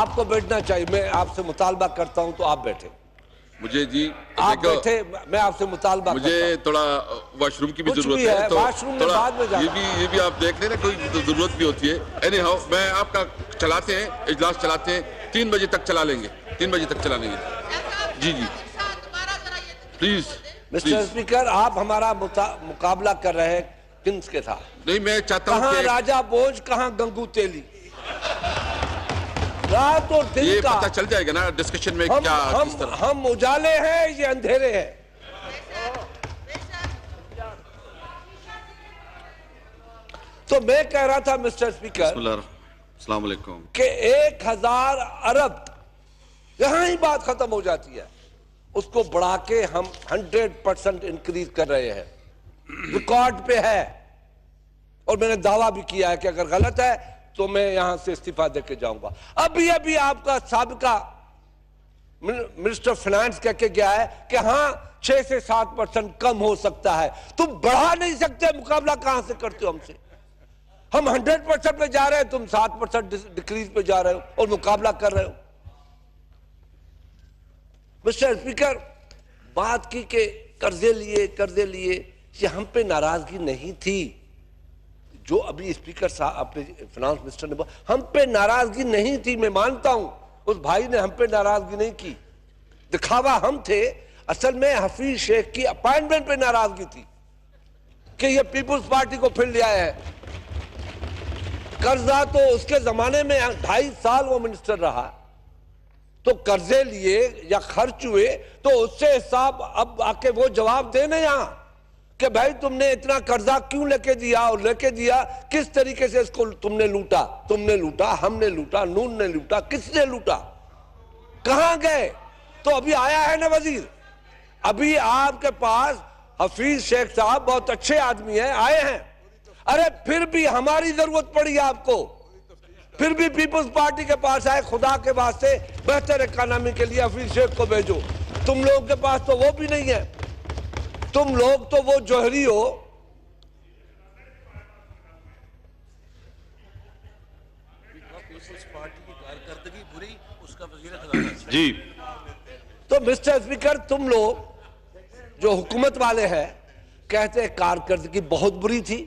आपको बैठना चाहिए। मैं आपसे मुतालबा करता हूं तो आप बैठे। मुझे जी आप बैठे, मैं आपसे मुतालबा मुझे करता हूं। थोड़ा वॉशरूम की भी कुछ जरूरत भी है, तो वॉशरूम में थोड़ा बाद में जाना। ये भी आप देख लेना, कोई जरूरत भी होती है। एनी हाउ मैं आपका चलाते हैं, इजलास चलाते हैं, 3 बजे तक चला लेंगे, 3 बजे तक चला लेंगे। जी जी प्लीज। मिस्टर स्पीकर, आप हमारा मुकाबला कर रहे हैं किन्स के साथ? नहीं, मैं चाहता हूं कहां राजा भोज, कहां गंगू तेली। रात और दिन ये का पता चल जाएगा ना डिस्कशन में क्या किस तरह। हम उजाले हैं, ये अंधेरे हैं। तो मैं कह रहा था मिस्टर स्पीकर अस्सलाम वालेकुम कि 1000 अरब यहां ही बात खत्म हो जाती है, उसको बढ़ा के हम 100% इंक्रीज कर रहे हैं। रिकॉर्ड पे है और मैंने दावा भी किया है कि अगर गलत है तो मैं यहां से इस्तीफा देके जाऊंगा। अभी आपका साबिका मिनिस्टर फाइनेंस कह के गया है कि हाँ 6 से 7% कम हो सकता है। तुम बढ़ा नहीं सकते, मुकाबला कहां से करते हो हमसे? हम 100% पे जा रहे हैं, तुम 7% डिक्रीज पे जा रहे हो और मुकाबला कर रहे हो। मिस्टर स्पीकर, बात की कि कर्जे लिए, ये हम पे नाराजगी नहीं थी। जो अभी स्पीकर साहब अपने फाइनेंस मिनिस्टर ने बोला, हम पे नाराजगी नहीं थी। मैं मानता हूं उस भाई ने हम पे नाराजगी नहीं की, दिखावा हम थे। असल में हफीज शेख की अपॉइंटमेंट पे नाराजगी थी कि ये पीपुल्स पार्टी को फिर ले आए हैं। कर्जा तो उसके जमाने में 2.5 साल वो मिनिस्टर रहा, तो कर्जे लिए या खर्च हुए तो उससे हिसाब अब आके वो जवाब देने यहां कि भाई तुमने इतना कर्जा क्यों लेके दिया और लेके दिया किस तरीके से इसको तुमने लूटा, हमने लूटा, नून ने लूटा, किसने लूटा, कहां गए? तो अभी आया है ना वजीर, अभी आपके पास हफीज शेख साहब बहुत अच्छे आदमी हैं, आए हैं। अरे फिर भी हमारी जरूरत पड़ी आपको, फिर भी पीपल्स पार्टी के पास आए, खुदा के वास्ते बेहतर इकोनॉमी के लिए हफीज शेख को भेजो। तुम लोगों के पास तो वो भी नहीं है, तुम लोग तो वो जौहरी हो। जी तो मिस्टर स्पीकर, तुम लोग जो हुकूमत वाले हैं कहते हैं कारकर्दगी बहुत बुरी थी,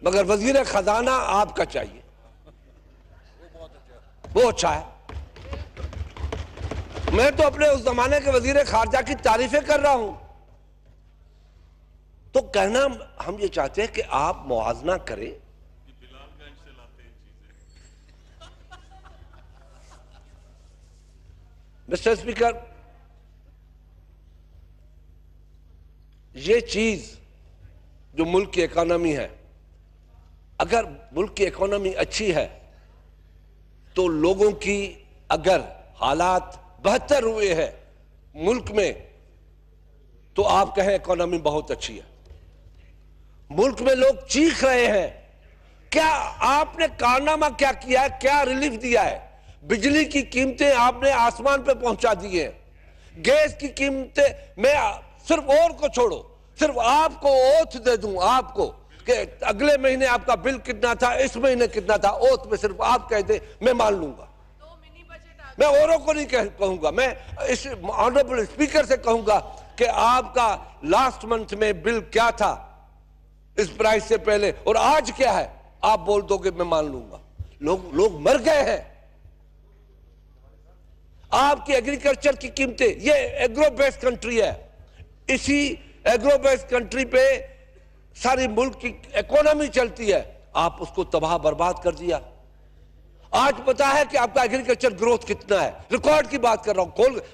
मगर वजीर खजाना आपका चाहिए, वो अच्छा है। मैं तो अपने उस जमाने के वजीर खारजा की तारीफें कर रहा हूं। तो कहना हम ये चाहते हैं कि आप मुआवजा करें। मिस्टर स्पीकर, ये चीज जो मुल्क की इकोनॉमी है, अगर मुल्क की इकोनॉमी अच्छी है तो लोगों की अगर हालात बेहतर हुए हैं मुल्क में तो आप कहें इकोनॉमी बहुत अच्छी है। मुल्क में लोग चीख रहे हैं, क्या आपने कारनामा क्या किया है, क्या रिलीफ दिया है? बिजली की कीमतें आपने आसमान पे पहुंचा दी है, गैस की कीमतें, मैं सिर्फ और को छोड़ो, सिर्फ आपको ओथ दे दूं आपको कि अगले महीने आपका बिल कितना था, इस महीने कितना था, ओथ में सिर्फ आप कह दे, मैं मान लूंगा। मैं औरों को नहीं कहूंगा, मैं इस ऑनरेबल स्पीकर से कहूंगा कि आपका लास्ट मंथ में बिल क्या था इस प्राइस से पहले और आज क्या है, आप बोल दोगे मैं मान लूंगा। लोग मर गए हैं। आपकी एग्रीकल्चर की कीमतें, ये एग्रो बेस्ड कंट्री है, इसी एग्रो बेस्ड कंट्री पे सारी मुल्क की इकोनॉमी चलती है, आप उसको तबाह बर्बाद कर दिया। आज पता है कि आपका एग्रीकल्चर ग्रोथ कितना है, रिकॉर्ड की बात कर रहा हूं।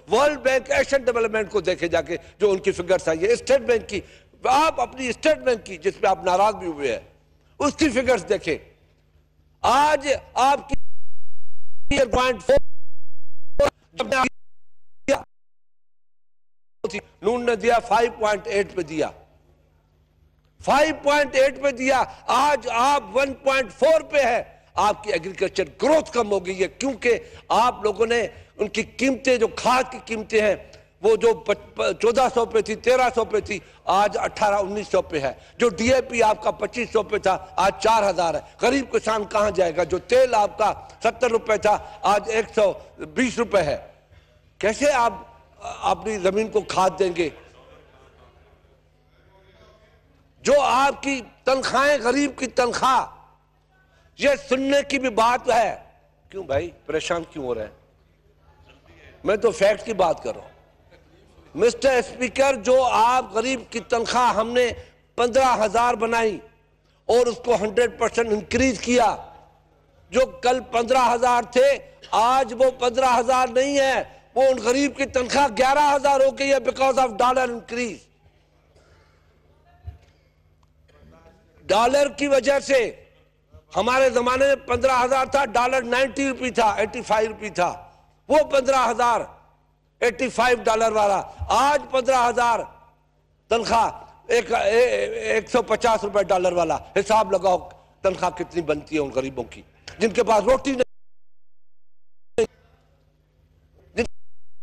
वर्ल्ड बैंक एशियन डेवलपमेंट को देखे जाके जो उनकी फिगर्स आई है, स्टेट बैंक की, आप अपनी स्टेट बैंक की जिसपे आप नाराज भी हुए हैं उसकी फिगर्स देखें। आज आपकी 0.4 नून ने दिया 5.8 पे दिया, 5.8 पे दिया, आज आप 1.4 पे है। आपकी एग्रीकल्चर ग्रोथ कम हो गई है क्योंकि आप लोगों ने उनकी कीमतें, जो खाद की कीमतें हैं वो जो 1400 पे थी, 1300 पे थी, आज 1800-1900 पे है। जो DAP आपका 2500 पे था, आज 4000 है। गरीब किसान कहां जाएगा? जो तेल आपका 70 रुपए था, आज 120 रुपए है। कैसे आप अपनी जमीन को खाद देंगे? जो आपकी तनख्वाहें, गरीब की तनख्वाह, ये सुनने की भी बात है। क्यों भाई परेशान क्यों हो रहे हैं? मैं तो फैक्ट की बात कर रहा हूं। मिस्टर स्पीकर, जो आप गरीब की तनख्वाह हमने 15,000 बनाई और उसको 100% इंक्रीज किया। जो कल 15,000 थे, आज वो 15,000 नहीं है, वो उन गरीब की तनख्वाह 11,000 हो गई है because of dollar increase. Dollar की वजह से हमारे जमाने में 15,000 था, डॉलर 90 रुपये था, 85 रुपये था। वो 15,000 $85 वाला, आज 15,000 तनख्वाह 150 रुपए डॉलर वाला। हिसाब लगाओ तनख्वाह कितनी बनती है उन गरीबों की जिनके पास रोटी नहीं, जिनके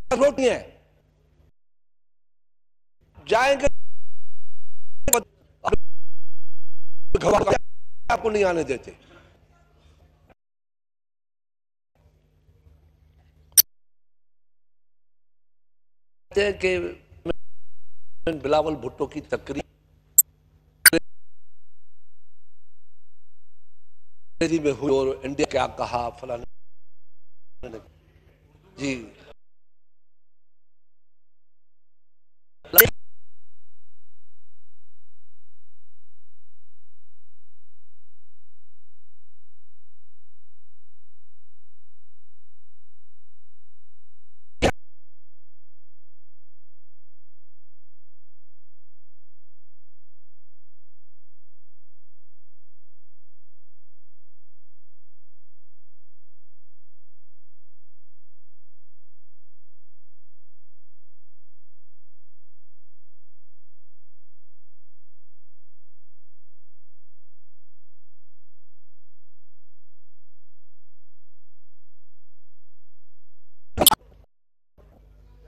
पास रोटी है। जाएंगे आपको नहीं आने देते। कि बिलावल भुट्टो की तकरीर में हुई और इंडिया क्या कहा फलाने जी।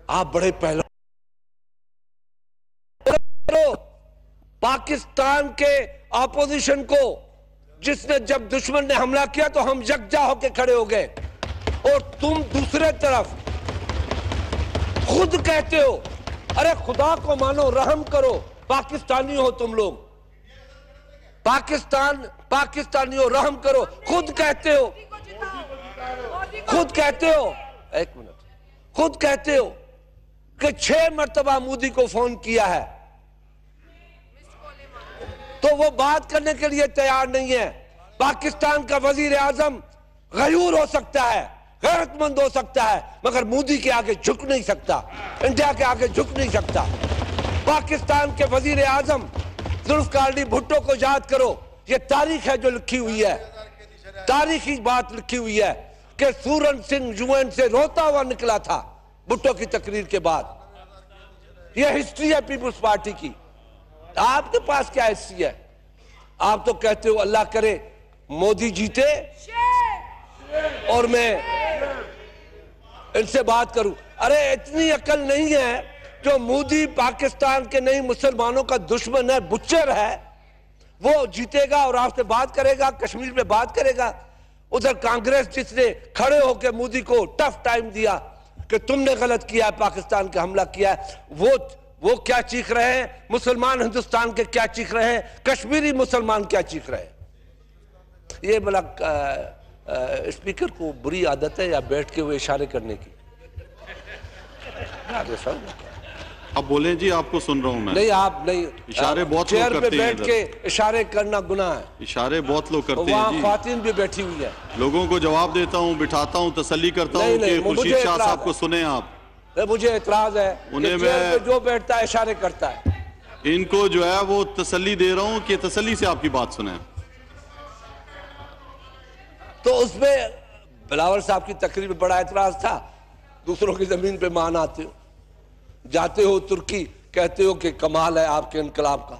आप बड़े पहले पाकिस्तान के ऑपोजिशन को, जिसने जब दुश्मन ने हमला किया तो हम यकजा होकर खड़े हो गए, और तुम दूसरे तरफ खुद कहते हो अरे खुदा को मानो, रहम करो, पाकिस्तानी हो तुम लोग, पाकिस्तानी हो, रहम करो। खुद कहते हो, एक मिनट, खुद कहते हो कि 6 मरतबा मोदी को फोन किया है, तो वो बात करने के लिए तैयार नहीं है। पाकिस्तान का वजीर आजम गयूर हो सकता है, गैरतमंद हो सकता है, मगर मोदी के आगे झुक नहीं सकता, इंडिया के आगे झुक नहीं सकता। पाकिस्तान के वजीर आजम जुल्फिकार अली भुट्टो को याद करो, ये तारीख है जो लिखी हुई है, तारीखी बात लिखी हुई है कि सूरन सिंह UN से रोता हुआ निकला था भुट्टो की तकरीर के बाद। यह हिस्ट्री है पीपुल्स पार्टी की। आपके पास क्या हिस्ट्री है? आप तो कहते हो अल्लाह करे मोदी जीते और मैं इनसे बात करूं। अरे इतनी अकल नहीं है, जो मोदी पाकिस्तान के नहीं मुसलमानों का दुश्मन है, बुच्चर है, वो जीतेगा और आपसे बात करेगा, कश्मीर में बात करेगा। उधर कांग्रेस जिसने खड़े होकर मोदी को टफ टाइम दिया कि तुमने गलत किया है, पाकिस्तान का हमला किया है, वो क्या चीख रहे हैं, मुसलमान हिंदुस्तान के क्या चीख रहे हैं, कश्मीरी मुसलमान क्या चीख रहे हैं। ये बड़ा स्पीकर को बुरी आदत है या बैठ के वो इशारे करने की। अब बोले जी, आपको सुन रहा हूं मैं। नहीं आप नहीं, इशारे बहुत चेयर लोग पे करते हैं, बैठ के इशारे करना गुनाह है। इशारे बहुत लोग करते हैं वहाँ जी। ख्वातीन भी बैठी हुई है। लोगों को जवाब देता हूं, बिठाता हूं, तसल्ली करता हूं कि खुर्शीद शाह साहब को सुने आप। मुझे एतराज है उन्हें कि चेयर पे जो बैठता है इशारे करता है। इनको जो है वो तसल्ली दे रहा हूं कि तसल्ली से आपकी बात सुने। तो उसमें बिलावल साहब की तकरीर में बड़ा एतराज था। दूसरों की जमीन पे मान आते हो, जाते हो तुर्की, कहते हो कि कमाल है आपके इनकलाब का,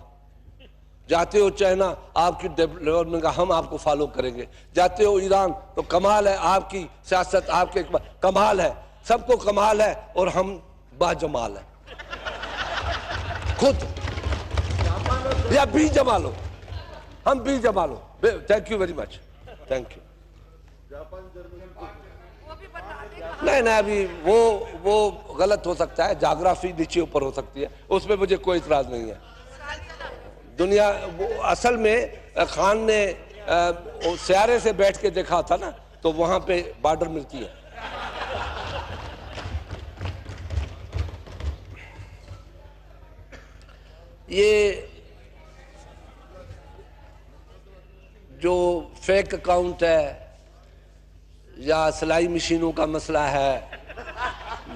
जाते हो चाइना, आपकी डेवलपमेंट का हम आपको फॉलो करेंगे, जाते हो ईरान तो कमाल है आपकी सियासत, आपके कमाल है, सबको कमाल है और हम बाजमाल है, खुद या बी जमा लो, हम बी जमा लो। Thank you very much, thank you. नहीं नहीं, अभी वो गलत हो सकता है, जाग्राफी नीचे ऊपर हो सकती है, उसमें मुझे कोई इतराज नहीं है। दुनिया असल में खान ने सियारे से बैठ के देखा था ना, तो वहां पे बॉर्डर मिलती है। ये जो फेक अकाउंट है या सिलाई मशीनों का मसला है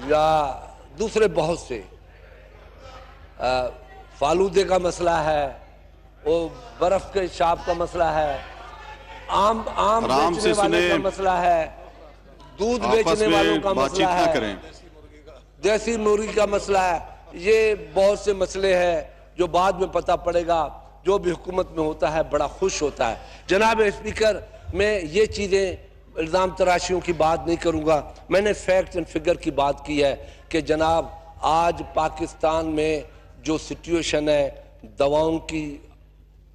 या दूसरे बहुत से फालूदे का मसला है, वो बर्फ के शाप का मसला है, आम बेचने वाले का मसला है, दूध बेचने वालों का मसला है, देसी मुर्गी का मसला है, ये बहुत से मसले हैं जो बाद में पता पड़ेगा। जो भी हुकूमत में होता है बड़ा खुश होता है। जनाब स्पीकर, मैं ये चीज़ें इल्ज़ाम तराशियों की बात नहीं करूँगा, मैंने फैक्ट एंड फिगर की बात की है कि जनाब आज पाकिस्तान में जो सिचुएशन है, दवाओं की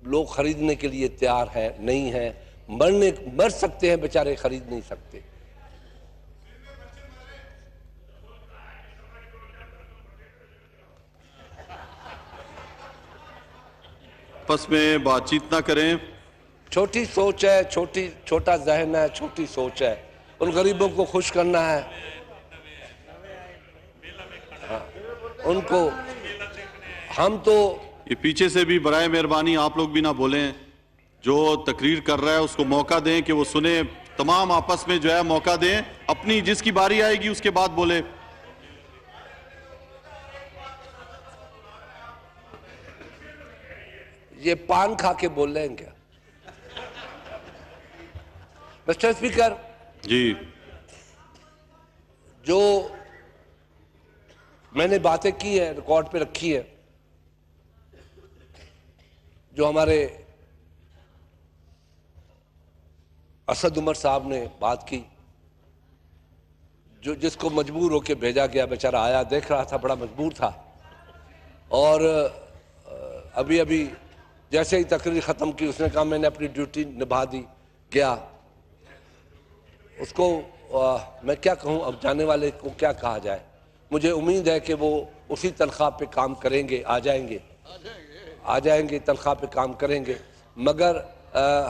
लोग खरीदने के लिए तैयार है नहीं है, मर सकते हैं बेचारे, खरीद नहीं सकते। आपस में बातचीत ना करें। छोटी सोच है, छोटा जहन है, छोटी सोच है, उन गरीबों को खुश करना है। हाँ, उनको हम तो ये पीछे से भी बराए मेहरबानी आप लोग भी ना बोलें, जो तकरीर कर रहा है उसको मौका दें कि वो सुने। तमाम आपस में जो है मौका दें, अपनी जिसकी बारी आएगी उसके बाद बोले। ये पान खा के बोल रहे हैं क्या? मिस्टर स्पीकर जी, जो मैंने बातें की है रिकॉर्ड पे रखी है, जो हमारे असद उमर साहब ने बात की, जो जिसको मजबूर होके भेजा गया, बेचारा आया, देख रहा था, बड़ा मजबूर था, और अभी अभी जैसे ही तकरीर ख़त्म की उसने कहा मैंने अपनी ड्यूटी निभा दी, गया। उसको मैं क्या कहूँ, अब जाने वाले को क्या कहा जाए। मुझे उम्मीद है कि वो उसी तनख्वाह पे काम करेंगे, आ जाएंगे तनख्वाह पे काम करेंगे, मगर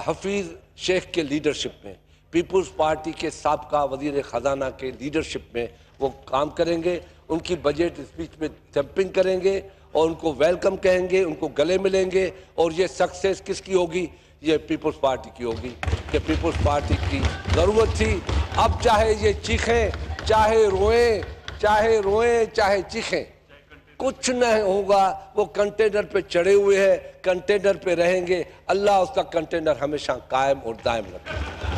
हफीज़ शेख के लीडरशिप में, पीपल्स पार्टी के साबका वज़ीर ख़जाना के लीडरशिप में वो काम करेंगे, उनकी बजट स्पीच में जंपिंग करेंगे और उनको वेलकम कहेंगे, उनको गले मिलेंगे, और ये सक्सेस किसकी होगी? ये पीपल्स पार्टी की होगी, कि पीपल्स पार्टी की ज़रूरत थी। अब चाहे ये चीखें, चाहे रोएं, चाहे चीखें, कुछ नहीं होगा। वो कंटेनर पे चढ़े हुए हैं, कंटेनर पे रहेंगे। अल्लाह उसका कंटेनर हमेशा कायम और दायम रखे।